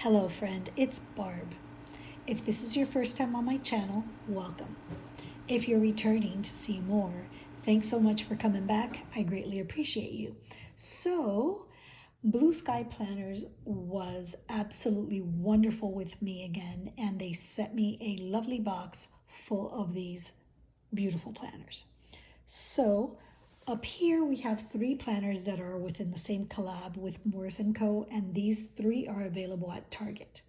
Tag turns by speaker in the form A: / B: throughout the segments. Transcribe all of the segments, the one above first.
A: Hello friend, it's Barb. If this is your first time on my channel, welcome. If you're returning to see more, thanks so much for coming back. I greatly appreciate you. So, Blue Sky Planners was absolutely wonderful with me again, and they sent me a lovely box full of these beautiful planners. So up here we have three planners that are within the same collab with Morris & Co. and these three are available at Target.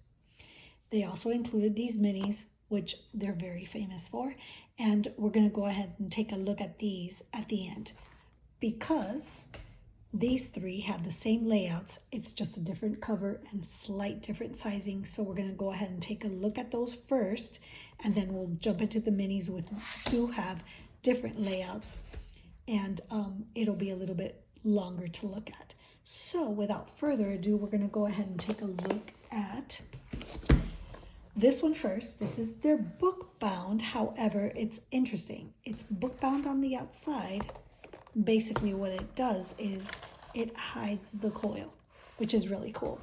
A: They also included these minis, which they're very famous for, and we're going to go ahead and take a look at these at the end because these three have the same layouts. It's just a different cover and slight different sizing, so we're going to go ahead and take a look at those first, and then we'll jump into the minis, which do have different layouts, and it'll be a little bit longer to look at. So without further ado, we're going to go ahead and take a look at this one first. This is their book bound. However, it's interesting. It's book bound on the outside. Basically what it does is it hides the coil, which is really cool.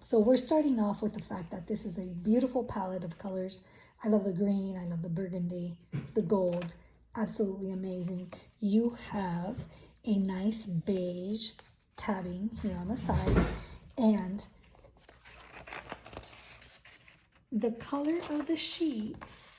A: So we're starting off with the fact that this is a beautiful palette of colors. I love the green, I love the burgundy, the gold, absolutely amazing. You have a nice beige tabbing here on the sides, and the color of the sheets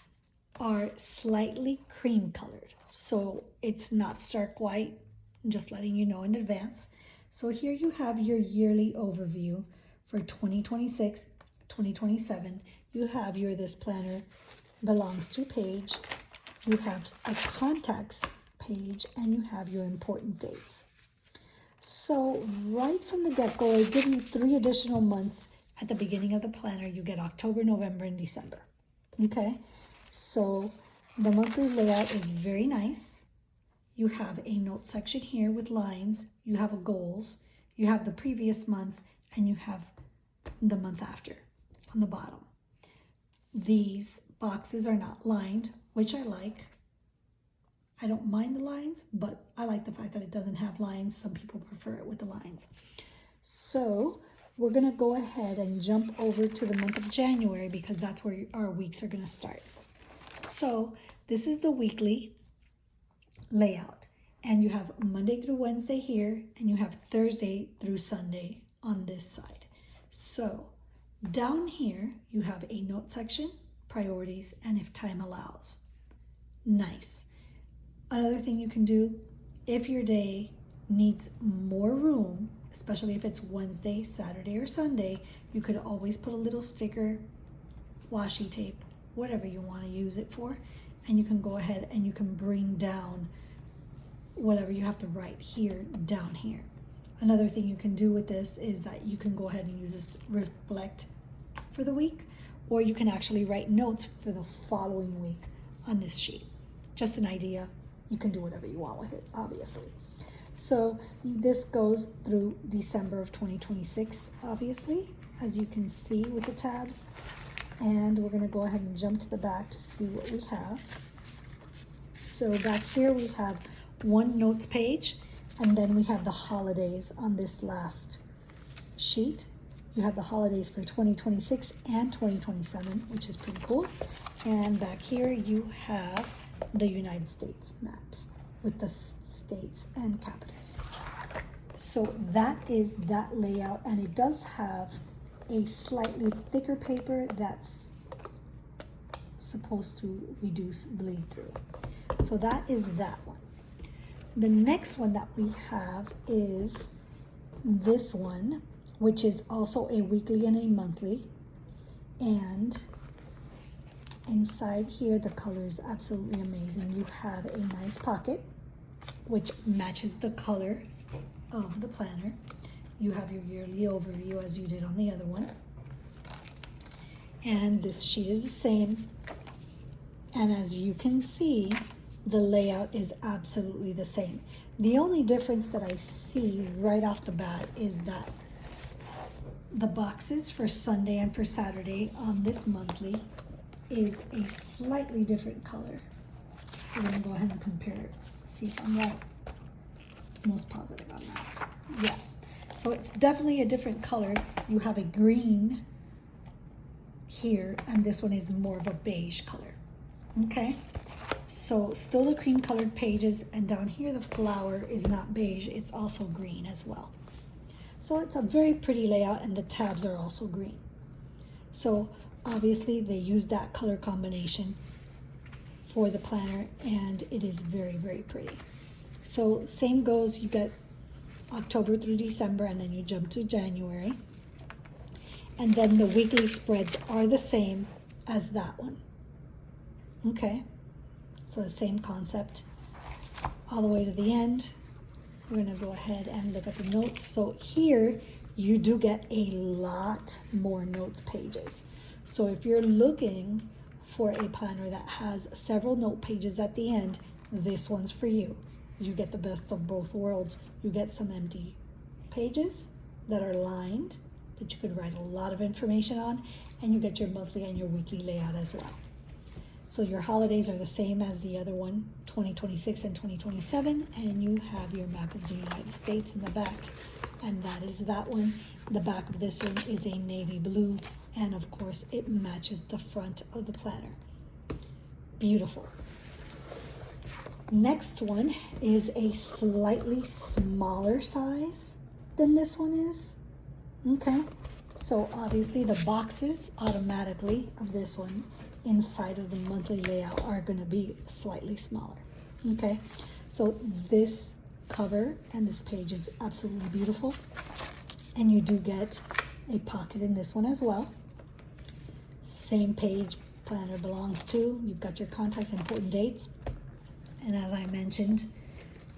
A: are slightly cream colored. So it's not stark white, just letting you know in advance. So here you have your yearly overview for 2026, 2027. You have your This Planner Belongs To page. You have a contacts page, and you have your important dates. So right from the get-go, I give you 3 additional months at the beginning of the planner. You get October, November, and December. Okay, so the monthly layout is very nice. You have a note section here with lines. You have a goals. You have the previous month, and you have the month after on the bottom. These boxes are not lined, which I like. I don't mind the lines, but I like the fact that it doesn't have lines. Some people prefer it with the lines. So we're gonna go ahead and jump over to the month of January because that's where our weeks are gonna start. So this is the weekly layout, and you have Monday through Wednesday here, and you have Thursday through Sunday on this side. So down here you have a note section, priorities, and if time allows. Nice. Another thing you can do, if your day needs more room, especially if it's Wednesday, Saturday, or Sunday, you could always put a little sticker, washi tape, whatever you want to use it for, and you can go ahead and you can bring down whatever you have to write here down here. Another thing you can do with this is that you can go ahead and use this reflect for the week, or you can actually write notes for the following week on this sheet. Just an idea. You can do whatever you want with it, obviously. So this goes through December of 2026, obviously, as you can see with the tabs. And we're gonna go ahead and jump to the back to see what we have. So back here we have one notes page, and then we have the holidays on this last sheet. You have the holidays for 2026 and 2027, which is pretty cool. And back here you have the United States maps with the states and capitals. So that is that layout, and it does have a slightly thicker paper that's supposed to reduce bleed through. So that is that one. The next one that we have is this one, which is also a weekly and a monthly, and inside here the color is absolutely amazing. You have a nice pocket which matches the colors of the planner. You have your yearly overview as you did on the other one, and this sheet is the same, and as you can see the layout is absolutely the same. The only difference that I see right off the bat is that the boxes for Sunday and for Saturday on this monthly is a slightly different color. We're gonna go ahead and compare it, see if I'm right. Most positive on that. Yeah, so it's definitely a different color. You have a green here, and this one is more of a beige color. Okay, so still the cream colored pages, and down here the flower is not beige, it's also green as well. So it's a very pretty layout, and the tabs are also green. So obviously they use that color combination for the planner, and it is very, very pretty. So same goes, you get October through December, and then you jump to January. And then the weekly spreads are the same as that one. Okay, so the same concept all the way to the end. We're gonna go ahead and look at the notes. So here you do get a lot more notes pages. So if you're looking for a planner that has several note pages at the end, this one's for you. You get the best of both worlds. You get some empty pages that are lined that you could write a lot of information on, and you get your monthly and your weekly layout as well. So your holidays are the same as the other one, 2026 and 2027, and you have your map of the United States in the back, and that is that one. The back of this one is a navy blue, and of course it matches the front of the planner. Beautiful. Next one is a slightly smaller size than this one is. Okay, so obviously the boxes automatically of this one inside of the monthly layout are going to be slightly smaller. Okay, so this cover and this page is absolutely beautiful, and you do get a pocket in this one as well. Same page planner belongs to. You've got your contacts, important dates, and as I mentioned,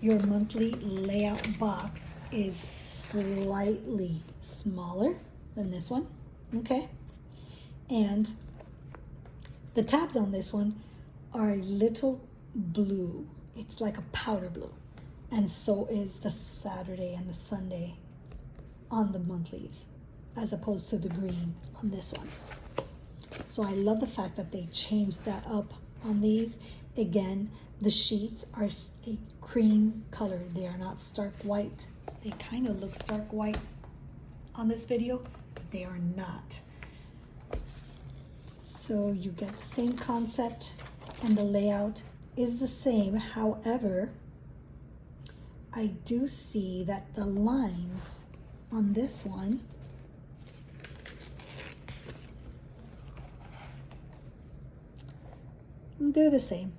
A: your monthly layout box is slightly smaller than this one. Okay, and the tabs on this one are a little blue. It's like a powder blue, and so is the Saturday and the Sunday on the monthlies, as opposed to the green on this one. So I love the fact that they changed that up on these. Again, the sheets are a cream color. They are not stark white. They kind of look stark white on this video, but they are not. So you get the same concept, and the layout is the same. However, I do see that the lines on this one they're the same.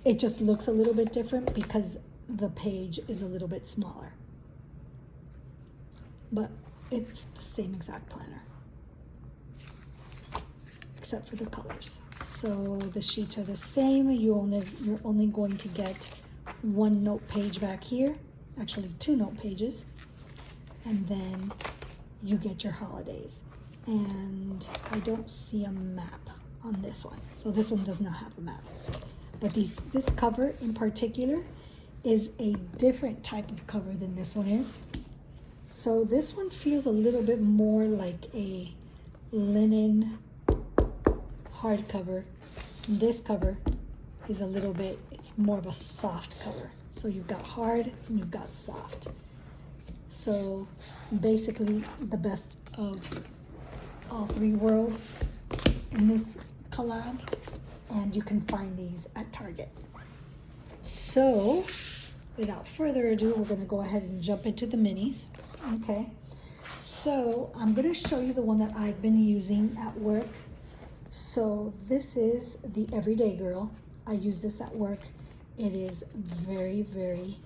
A: It just looks a little bit different because the page is a little bit smaller. But it's the same exact planner, except for the colors. So the sheets are the same. You're only going to get one note page back here, actually two note pages, and then you get your holidays. And I don't see a map on this one, so this one does not have a map. But this cover in particular is a different type of cover than this one is. So this one feels a little bit more like a linen hardcover. This cover is a little bit, it's more of a soft cover. So you've got hard and you've got soft. So basically the best of all three worlds in this collab, and you can find these at Target. So without further ado, we're going to go ahead and jump into the minis. Okay, so I'm going to show you the one that I've been using at work. So this is the Everyday Girl. I use this at work. It is very, very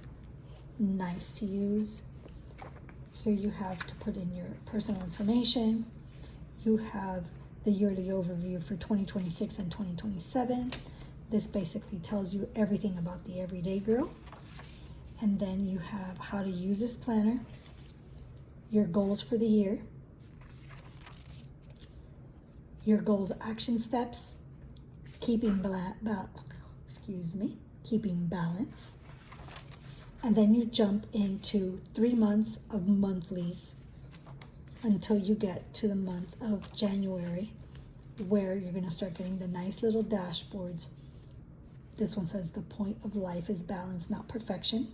A: nice to use. Here you have to put in your personal information. You have the yearly overview for 2026 and 2027. This basically tells you everything about the Everyday Girl. And then you have how to use this planner, your goals for the year, your goals action steps, keeping balance, and then you jump into 3 months of monthlies until you get to the month of January, where you're going to start getting the nice little dashboards. This one says the point of life is balance, not perfection.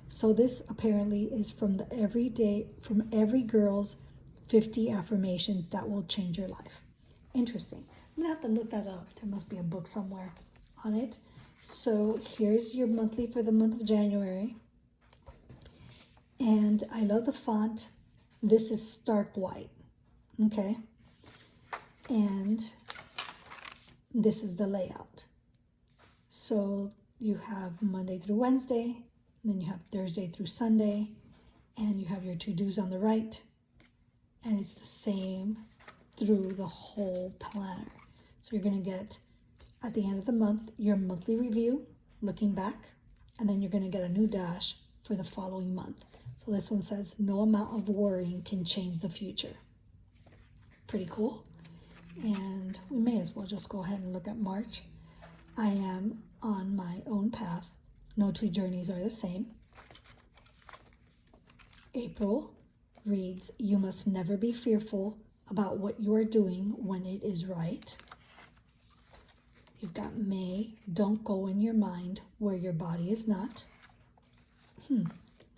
A: So this apparently is from every girl's 50 affirmations that will change your life. Interesting. I'm gonna have to look that up. There must be a book somewhere on it. So here's your monthly for the month of January. And I love the font. This is stark white, okay? And this is the layout. So you have Monday through Wednesday, then you have Thursday through Sunday, and you have your to-dos on the right, and it's the same through the whole planner. So you're gonna get, at the end of the month, your monthly review, looking back, and then you're gonna get a new dash for the following month. So this one says, no amount of worrying can change the future. Pretty cool. And we may as well just go ahead and look at March. I am on my own path. No two journeys are the same. April reads, you must never be fearful about what you are doing when it is right. You've got May, don't go in your mind where your body is not.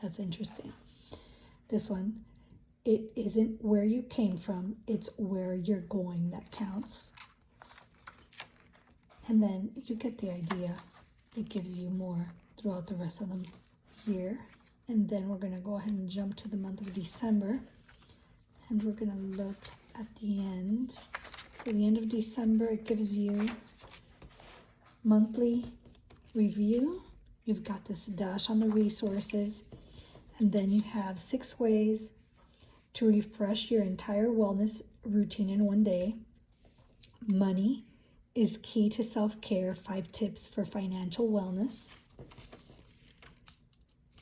A: That's interesting. This one, it isn't where you came from, it's where you're going that counts. And then you get the idea. It gives you more throughout the rest of the year. And then we're gonna go ahead and jump to the month of December. And we're gonna look at the end. So the end of December, it gives you monthly review. You've got this dash on the resources. And then you have 6 ways to refresh your entire wellness routine in one day. Money is key to self-care. 5 tips for financial wellness.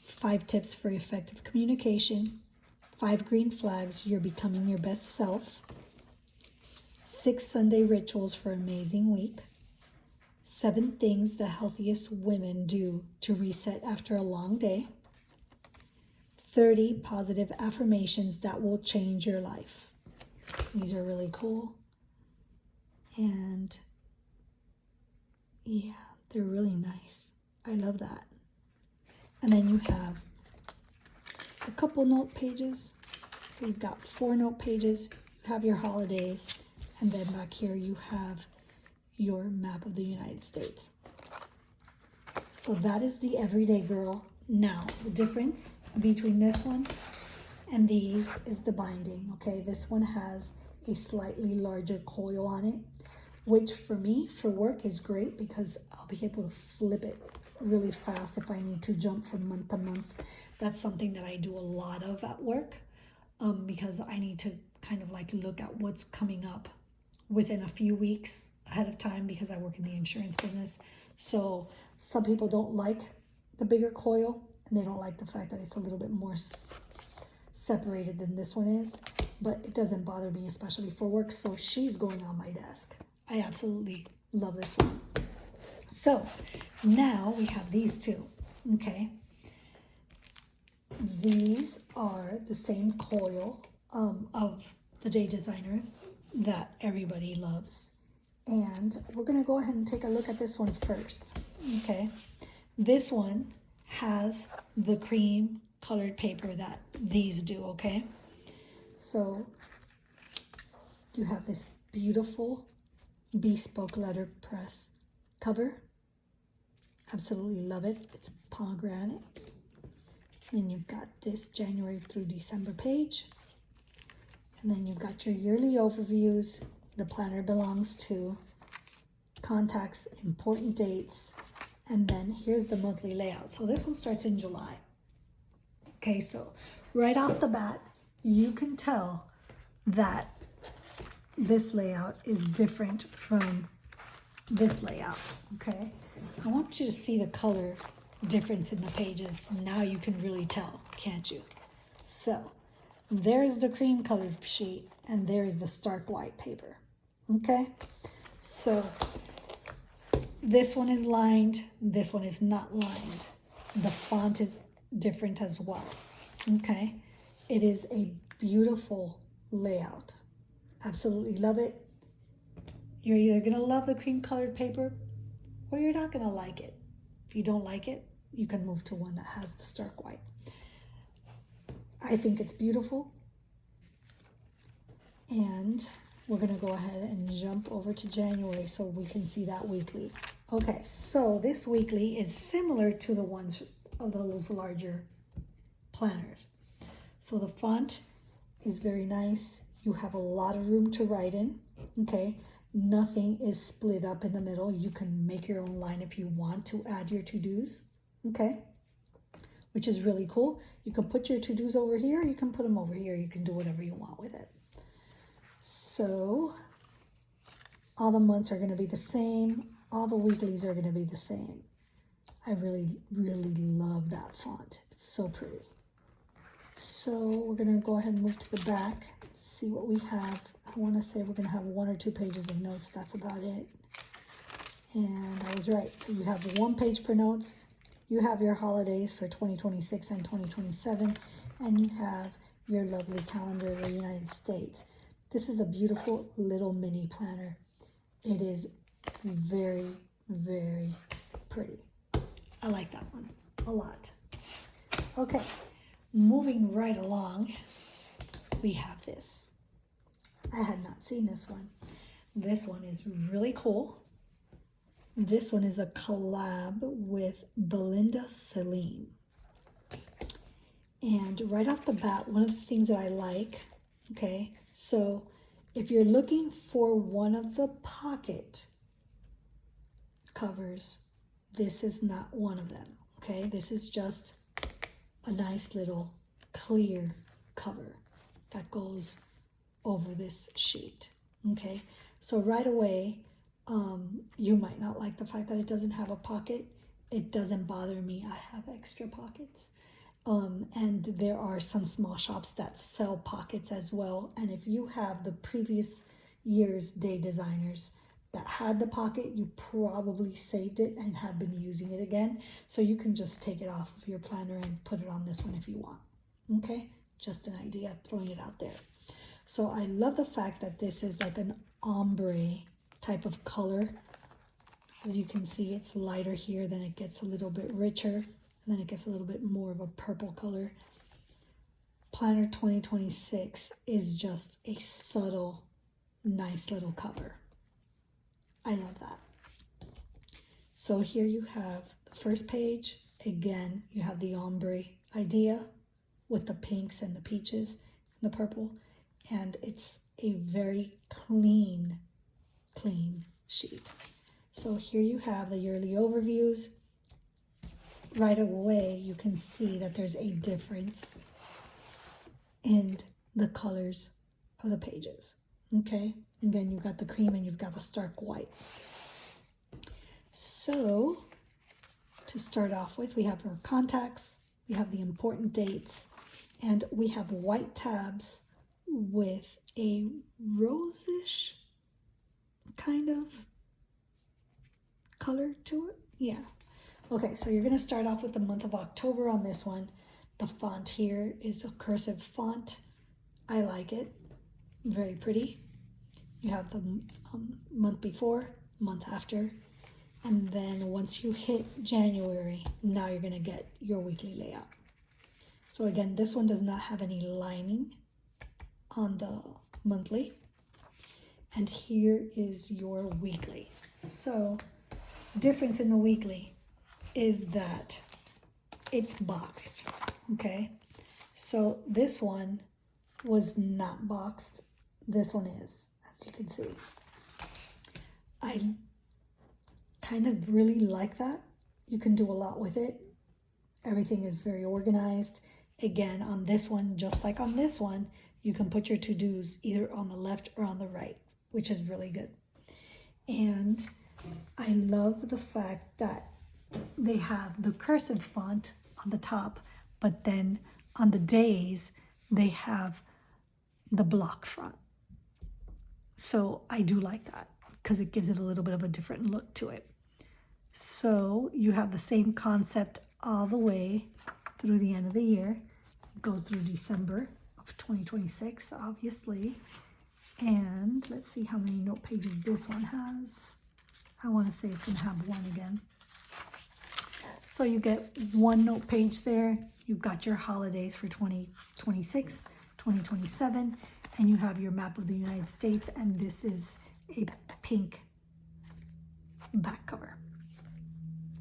A: 5 tips for effective communication. 5 green flags you're becoming your best self. 6 Sunday rituals for amazing week. 7 things the healthiest women do to reset after a long day. 30 positive affirmations that will change your life. These are really cool. And yeah, they're really nice. I love that. And then you have a couple note pages. So you've got 4 note pages. You have your holidays. And then back here you have your map of the United States. So that is the Everyday Girl. Now, the difference between this one and these is the binding, okay? This one has a slightly larger coil on it, which for me, for work, is great because I'll be able to flip it really fast if I need to jump from month to month. That's something that I do a lot of at work because I need to kind of like look at what's coming up within a few weeks ahead of time because I work in the insurance business. So some people don't like the bigger coil and they don't like the fact that it's a little bit more separated than this one is, but it doesn't bother me, especially for work. So she's going on my desk. I absolutely love this one. So now we have these two, okay? These are the same coil of the Day Designer that everybody loves. And we're gonna go ahead and take a look at this one first, okay? This one has the cream colored paper that these do, okay? So you have this beautiful bespoke letterpress cover. Absolutely love it. It's pomegranate. Then you've got this January through December page. And then you've got your yearly overviews. The planner belongs to contacts, important dates, and then here's the monthly layout. So this one starts in July. Okay, so right off the bat, you can tell that this layout is different from this layout, okay? I want you to see the color difference in the pages. Now you can really tell, can't you? So there's the cream colored sheet and there's the stark white paper, okay? So this one is lined, this one is not lined. The font is different as well, okay? It is a beautiful layout. Absolutely love it. You're either gonna love the cream colored paper or you're not gonna like it. If you don't like it, you can move to one that has the stark white. I think it's beautiful. And we're gonna go ahead and jump over to January so we can see that weekly. Okay, so this weekly is similar to the ones of those larger planners. So the font is very nice. You have a lot of room to write in, okay? Nothing is split up in the middle. You can make your own line if you want to add your to-dos, okay? Which is really cool. You can put your to-dos over here, you can put them over here. You can do whatever you want with it. So all the months are gonna be the same. All the weeklies are gonna be the same. I really, really love that font. It's so pretty. So we're gonna go ahead and move to the back, see what we have. I wanna say we're gonna have 1 or 2 pages of notes. That's about it. And I was right. So you have 1 page for notes. You have your holidays for 2026 and 2027. And you have your lovely calendar of the United States. This is a beautiful little mini planner. It is very, very pretty. I like that one a lot. Okay, moving right along, we have this. I had not seen this one. This one is really cool. This one is a collab with Belinda Celine. And right off the bat, one of the things that I like, okay, so if you're looking for one of the pocket covers, this is not one of them, okay? This is just a nice little clear cover that goes over this sheet, okay? So right away, you might not like the fact that it doesn't have a pocket. It doesn't bother me. I have extra pockets. And there are some small shops that sell pockets as well. And if you have the previous year's day designers that had the pocket, you probably saved it and have been using it again. So you can just take it off of your planner and put it on this one if you want. Okay, just an idea, throwing it out there. So I love the fact that this is like an ombre type of color. As you can see, it's lighter here, then it gets a little bit richer, and then it gets a little bit more of a purple color. Planner 2026 is just a subtle, nice little cover. I love that. So here you have the first page. Again, you have the ombre idea with the pinks and the peaches and the purple. And it's a very clean sheet. So here you have the yearly overviews. Right away, you can see that there's a difference in the colors of the pages, okay? Again, you've got the cream and you've got the stark white. So to start off with, we have our contacts, we have the important dates, and we have white tabs with a rosish kind of color to it. Yeah. Okay, so you're going to start off with the month of October on this one. The font here is a cursive font. I like it. Very pretty. You have the month before, month after, and then once you hit January, now you're going to get your weekly layout. So again, this one does not have any lining on the monthly. And here is your weekly. So difference in the weekly is that it's boxed, okay? So this one was not boxed. This one is, as you can see. I kind of really like that. You can do a lot with it. Everything is very organized. Again, on this one, just like on this one, you can put your to-dos either on the left or on the right, which is really good. And I love the fact that they have the cursive font on the top, but then on the days, they have the block front. So I do like that because it gives it a little bit of a different look to it. So you have the same concept all the way through the end of the year. It goes through December of 2026, obviously. And let's see how many note pages this one has. I want to say it's going to have one again. So you get one note page there. You've got your holidays for 2026, 2027, and you have your map of the United States, and this is a pink back cover.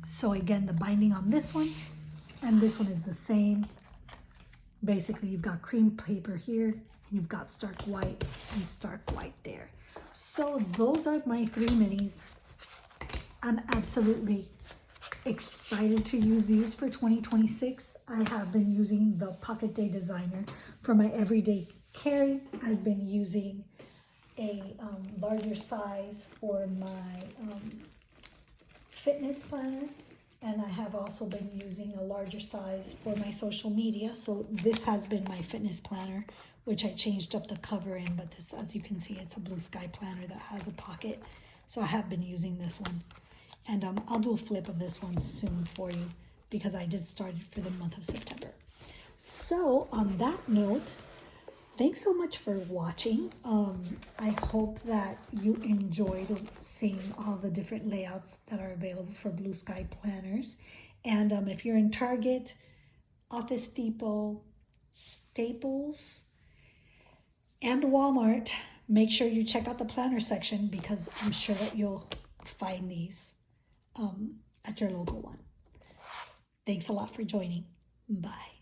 A: So again, the binding on this one and this one is the same. Basically, you've got cream paper here, and you've got stark white and stark white there. So those are my 3 minis. I'm absolutely excited to use these for 2026. I have been using the Pocket Day Designer for my everyday carry. I've been using a larger size for my fitness planner, and I have also been using a larger size for my social media. So this has been my fitness planner, which I changed up the cover in, but this, as you can see, it's a blue sky planner that has a pocket. So I have been using this one, and I'll do a flip of this one soon for you because I did start it for the month of September. So on that note, thanks so much for watching. I hope that you enjoyed seeing all the different layouts that are available for Blue Sky planners. And if you're in Target, Office Depot, Staples, and Walmart, make sure you check out the planner section because I'm sure that you'll find these at your local one. Thanks a lot for joining. Bye.